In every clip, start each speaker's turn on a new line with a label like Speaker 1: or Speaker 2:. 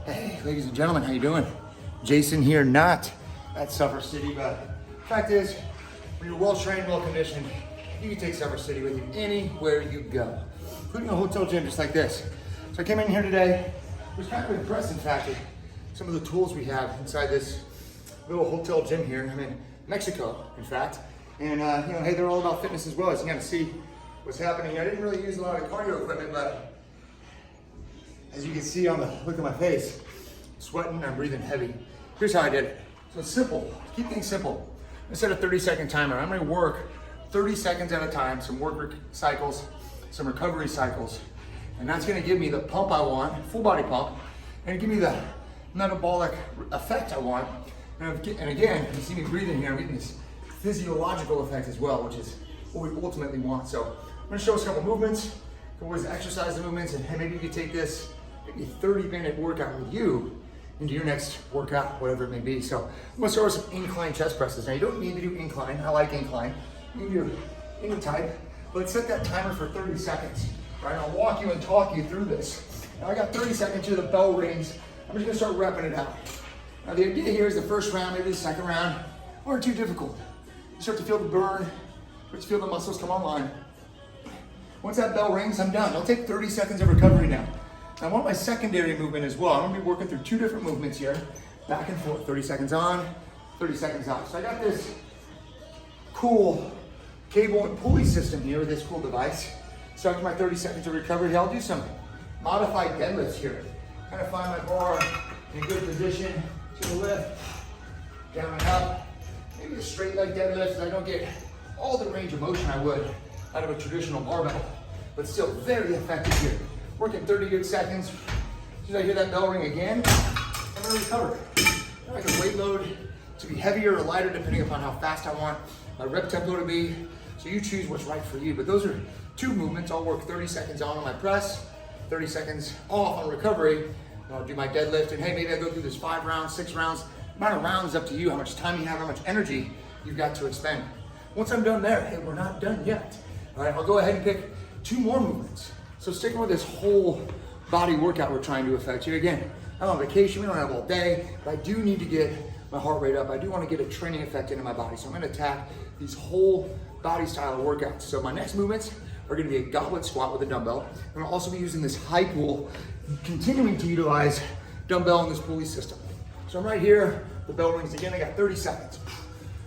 Speaker 1: Hey, ladies and gentlemen, how you doing? Jason here, not at Suffer City, but fact is, when you're well trained, well conditioned, you can take Suffer City with you anywhere you go, including a hotel gym just like this. So I came in here today, was kind of impressed, in fact, with some of the tools we have inside this little hotel gym here. I'm in Mexico, in fact, and hey, they're all about fitness as well, so you got to see what's happening. I didn't really use a lot of cardio equipment, but as you can see on the look at my face, I'm sweating, I'm breathing heavy. Here's how I did it. So it's simple, keep things simple. I set a 30-second timer. I'm gonna work 30 seconds at a time, some work cycles, some recovery cycles. And that's gonna give me the pump I want, full body pump, and give me the metabolic effect I want. And again, you see me breathing here, I'm getting this physiological effect as well, which is what we ultimately want. So I'm gonna show us a couple movements, a couple ways to exercise the movements, and maybe you can take this maybe 30-minute workout with you into your next workout, whatever it may be. So I'm gonna start with some incline chest presses. Now you don't need to do incline, I like incline. You can do any type, but set that timer for 30 seconds, right? I'll walk you and talk you through this. Now I got 30 seconds here, the bell rings. I'm just gonna start repping it out. Now the idea here is the first round, maybe the second round, aren't too difficult. You start to feel the burn, start to feel the muscles come online. Once that bell rings, I'm done. I'll take 30 seconds of recovery now. Now I want my secondary movement as well. I'm gonna be working through two different movements here, back and forth, 30 seconds on, 30 seconds off. So I got this cool cable and pulley system here with this cool device. So after my 30 seconds of recovery, I'll do some modified deadlifts here. Kind of find my bar in a good position to the lift, down and up. Maybe a straight leg deadlift, so I don't get all the range of motion I would out of a traditional barbell, but still very effective here. Working 30 good seconds. As soon as I hear that bell ring again, I'm gonna recover. Now I can weight load to be heavier or lighter depending upon how fast I want my rep tempo to be. So you choose what's right for you. But those are two movements. I'll work 30 seconds on my press, 30 seconds off on recovery. And I'll do my deadlift. And hey, maybe I go through this 5 rounds, 6 rounds. Amount of rounds up to you, how much time you have, how much energy you've got to expend. Once I'm done there, hey, we're not done yet. All right, I'll go ahead and pick 2 more movements. So sticking with this whole body workout we're trying to affect here. Again, I'm on vacation, we don't have all day, but I do need to get my heart rate up. I do want to get a training effect into my body. So I'm going to attack these whole body style of workouts. So my next movements are going to be a goblet squat with a dumbbell. I'm going to also be using this high pull, continuing to utilize dumbbell in this pulley system. So I'm right here, the bell rings again, I got 30 seconds.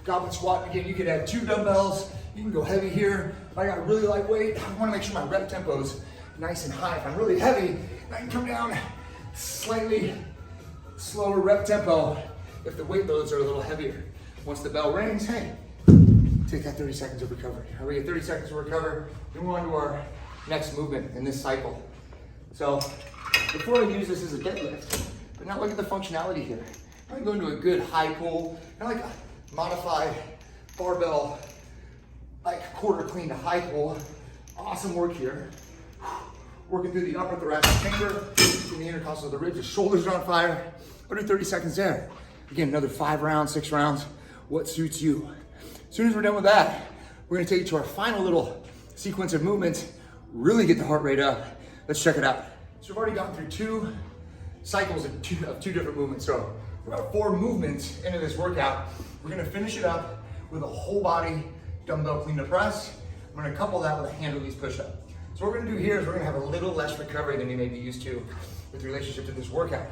Speaker 1: Goblet squat, again, you could add 2 dumbbells, you can go heavy here. If I got really lightweight, I wanna make sure my rep tempo is nice and high. If I'm really heavy, I can come down slightly slower rep tempo if the weight loads are a little heavier. Once the bell rings, hey, take that 30 seconds of recovery. All right, we get 30 seconds to recover, we move on to our next movement in this cycle. So before I use this as a deadlift, but now look at the functionality here. I'm gonna go into a good high pull, kind of like a modified barbell, like quarter clean to high pull. Awesome work here. Working through the upper thoracic chamber, in the intercostal of the ribs, the shoulders are on fire. I'll do 30 seconds there. Again, another 5 rounds, 6 rounds, what suits you. As soon as we're done with that, we're gonna take it to our final little sequence of movements, really get the heart rate up. Let's check it out. So we've already gone through 2 cycles of two different movements. So we're about 4 movements into this workout. We're gonna finish it up with a whole body dumbbell clean to press. I'm gonna couple that with a hand release push-up. So what we're gonna do here is we're gonna have a little less recovery than you may be used to with relationship to this workout.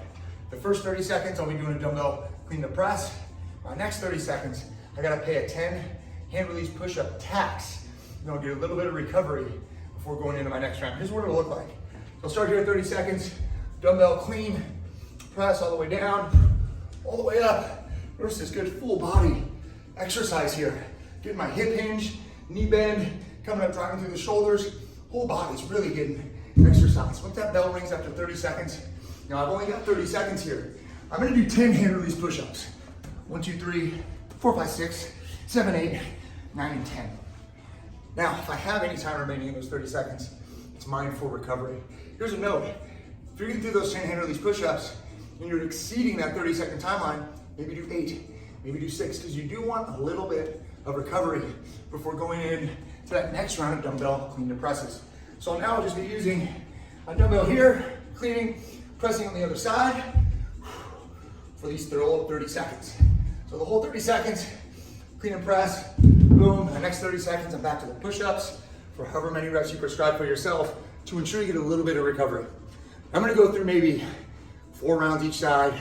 Speaker 1: The first 30 seconds, I'll be doing a dumbbell clean to press. My next 30 seconds, I gotta pay a 10 hand release push-up tax. And I'll get a little bit of recovery before going into my next round. Here's what it'll look like. So I'll start here at 30 seconds, dumbbell clean, press all the way down, all the way up. Notice this good full body exercise here. Getting my hip hinge, knee bend, coming up, driving through the shoulders. Whole body's really getting exercise. Once that bell rings after 30 seconds, now I've only got 30 seconds here. I'm gonna do 10 hand release push-ups. 1, 2, 3, 4, 5, 6, 7, 8, 9, and 10. Now, if I have any time remaining in those 30 seconds, it's mine for recovery. Here's a note. If you're gonna do those 10 hand release push-ups and you're exceeding that 30-second timeline, maybe do 8, maybe do 6, because you do want a little bit of recovery before going in to that next round of dumbbell clean to presses. So now I'll just be using a dumbbell here, cleaning, pressing on the other side. for these 30 seconds. So the whole 30 seconds, clean and press, boom. The next 30 seconds, I'm back to the push-ups for however many reps you prescribe for yourself to ensure you get a little bit of recovery. I'm gonna go through maybe 4 rounds each side,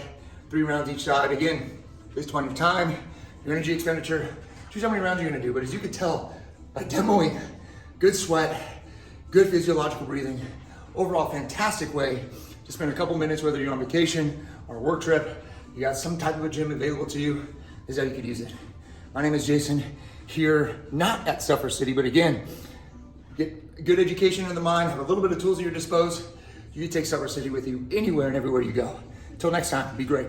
Speaker 1: 3 rounds each side. Again, based on your time, your energy expenditure, choose how many rounds you're gonna do. But as you can tell, by demoing, good sweat, good physiological breathing, overall fantastic way to spend a couple minutes, whether you're on vacation or a work trip, you got some type of a gym available to you, this is how you could use it. My name is Jason, here not at Suffer City, but again, get good education in the mind, have a little bit of tools at your disposal. You can take Suffer City with you anywhere and everywhere you go. Until next time, be great.